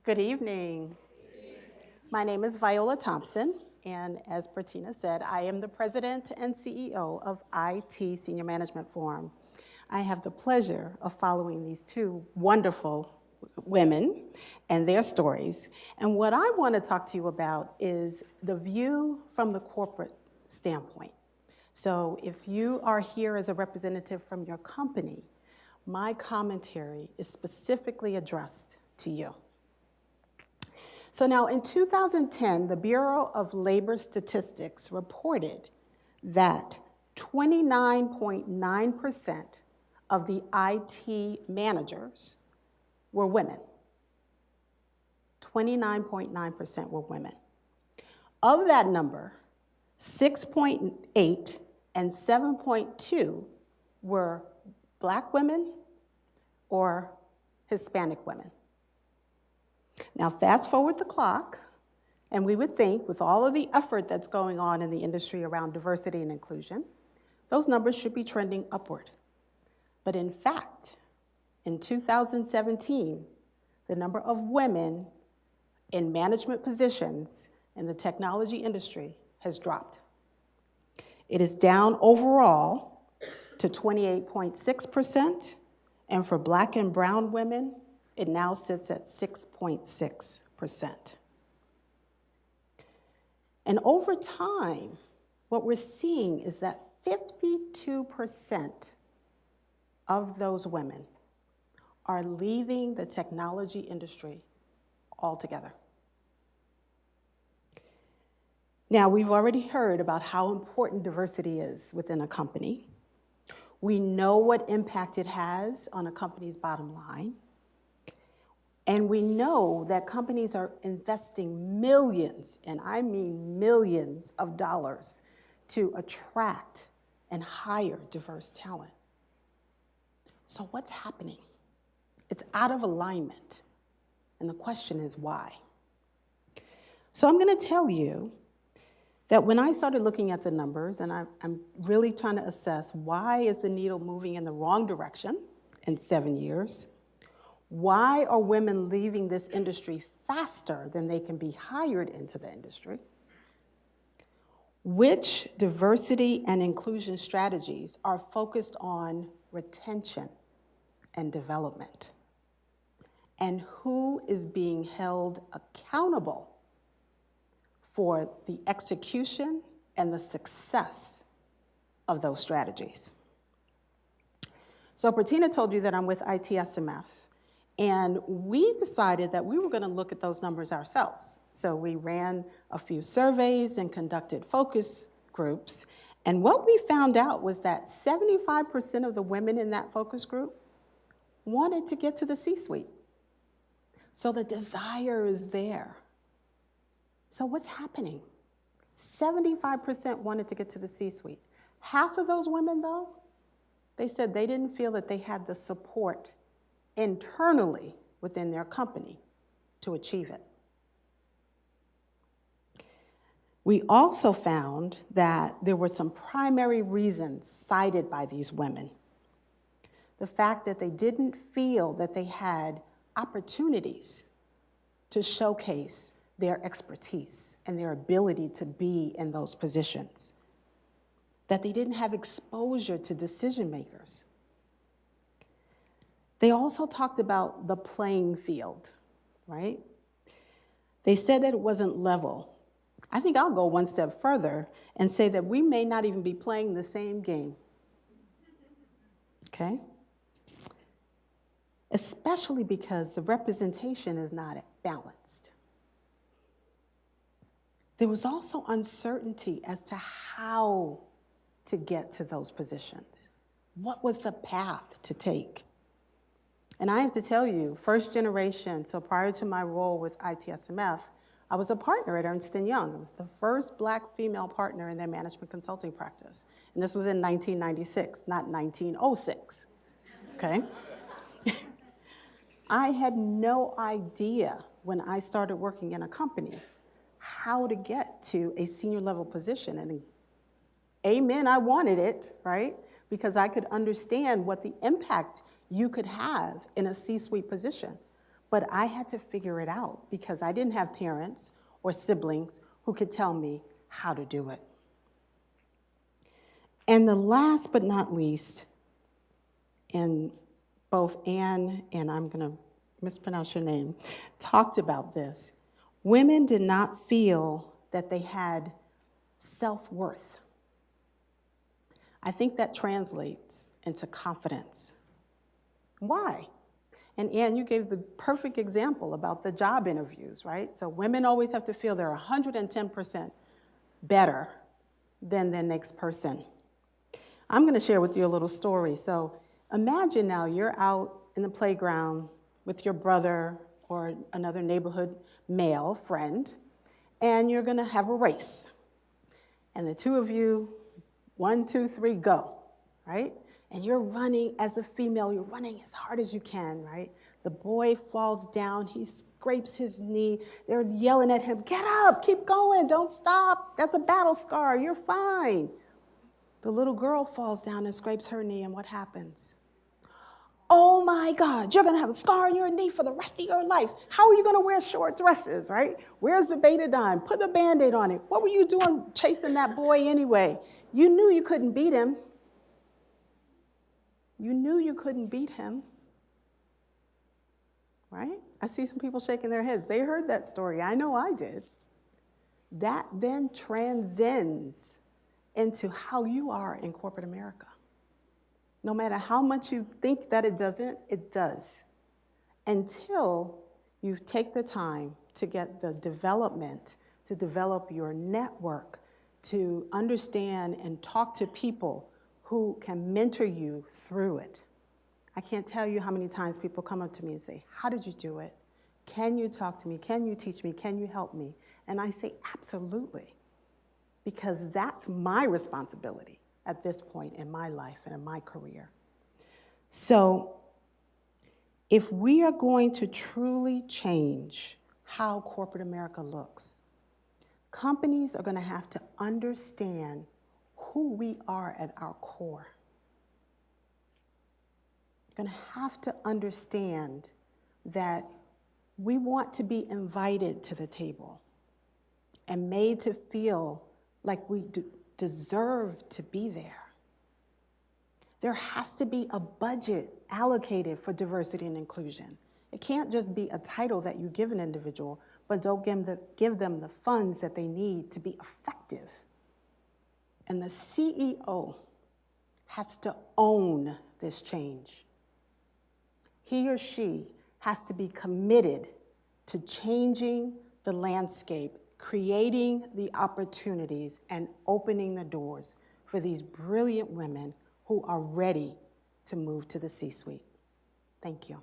Good evening. My name is Viola Thompson, and as Bertina said, I am the president and CEO of IT Senior Management Forum. I have the pleasure of following these two wonderful women and their stories. And what I want to talk to you about is the view from the corporate standpoint. So if you are here as a representative from your company, my commentary is specifically addressed to you. So now in 2010, the Bureau of Labor Statistics reported that 29.9% of the IT managers were women. 29.9% were women. Of that number, 6.8 and 7.2 were Black women or Hispanic women. Now, fast forward the clock, and we would think with all of the effort that's going on in the industry around diversity and inclusion, those numbers should be trending upward. But in fact, in 2017, the number of women in management positions in the technology industry has dropped. It is down overall to 28.6%, and for Black and brown women, it now sits at 6.6%. And over time, what we're seeing is that 52% of those women are leaving the technology industry altogether. Now, we've already heard about how important diversity is within a company. We know what impact it has on a company's bottom line. And we know that companies are investing millions, and I mean millions of dollars to attract and hire diverse talent. So what's happening? It's out of alignment. And the question is why? So I'm going to tell you that when I started looking at the numbers, and I'm really trying to assess why is the needle moving in the wrong direction in 7 years, why are women leaving this industry faster than they can be hired into the industry? Which diversity and inclusion strategies are focused on retention and development? And who is being held accountable for the execution and the success of those strategies? So Bertina told you that I'm with ITSMF. And we decided that we were going to look at those numbers ourselves. So we ran a few surveys and conducted focus groups. And what we found out was that 75% of the women in that focus group wanted to get to the C-suite. So the desire is there. So what's happening? 75% wanted to get to the C-suite. Half of those women, though, they said they didn't feel that they had the support internally within their company to achieve it. We also found that there were some primary reasons cited by these women. The fact that they didn't feel that they had opportunities to showcase their expertise and their ability to be in those positions. That they didn't have exposure to decision makers. They also talked about the playing field, right? They said that it wasn't level. I think I'll go one step further and say that we may not even be playing the same game, okay? Especially because the representation is not balanced. There was also uncertainty as to how to get to those positions. What was the path to take? And I have to tell you, first generation, so prior to my role with ITSMF, I was a partner at Ernst & Young. I was the first Black female partner in their management consulting practice. And this was in 1996, not 1906, okay? I had no idea when I started working in a company how to get to a senior level position. And amen, I wanted it, right? Because I could understand what the impact you could have in a C-suite position. But I had to figure it out because I didn't have parents or siblings who could tell me how to do it. And the last but not least, and both Anne and I'm going to mispronounce your name, talked about this. Women did not feel that they had self-worth. I think that translates into confidence. Why? And Anne, you gave the perfect example about the job interviews, right? So women always have to feel they're 110% better than the next person. I'm going to share with you a little story. So imagine now you're out in the playground with your brother or another neighborhood male friend, and you're going to have a race. And the two of you, 1, 2, 3, go, right? And you're running as a female, you're running as hard as you can, right? The boy falls down, he scrapes his knee. They're yelling at him, get up, keep going, don't stop. That's a battle scar, you're fine. The little girl falls down and scrapes her knee, and what happens? Oh my God, you're gonna have a scar on your knee for the rest of your life. How are you gonna wear short dresses, right? Where's the betadine? Put the Band-Aid on it. What were you doing chasing that boy anyway? You knew you couldn't beat him. You knew you couldn't beat him, right? I see some people shaking their heads. They heard that story. I know I did. That then transcends into how you are in corporate America. No matter how much you think that it doesn't, it does. Until you take the time to get the development, to develop your network, to understand and talk to people who can mentor you through it. I can't tell you how many times people come up to me and say, how did you do it? Can you talk to me? Can you teach me? Can you help me? And I say, absolutely, because that's my responsibility at this point in my life and in my career. So if we are going to truly change how corporate America looks, companies are going to have to understand who we are at our core. They're going to have to understand that we want to be invited to the table and made to feel like we deserve to be there. There has to be a budget allocated for diversity and inclusion. It can't just be a title that you give an individual, but don't give them the funds that they need to be effective. And the CEO has to own this change. He or she has to be committed to changing the landscape, creating the opportunities, and opening the doors for these brilliant women who are ready to move to the C-suite. Thank you.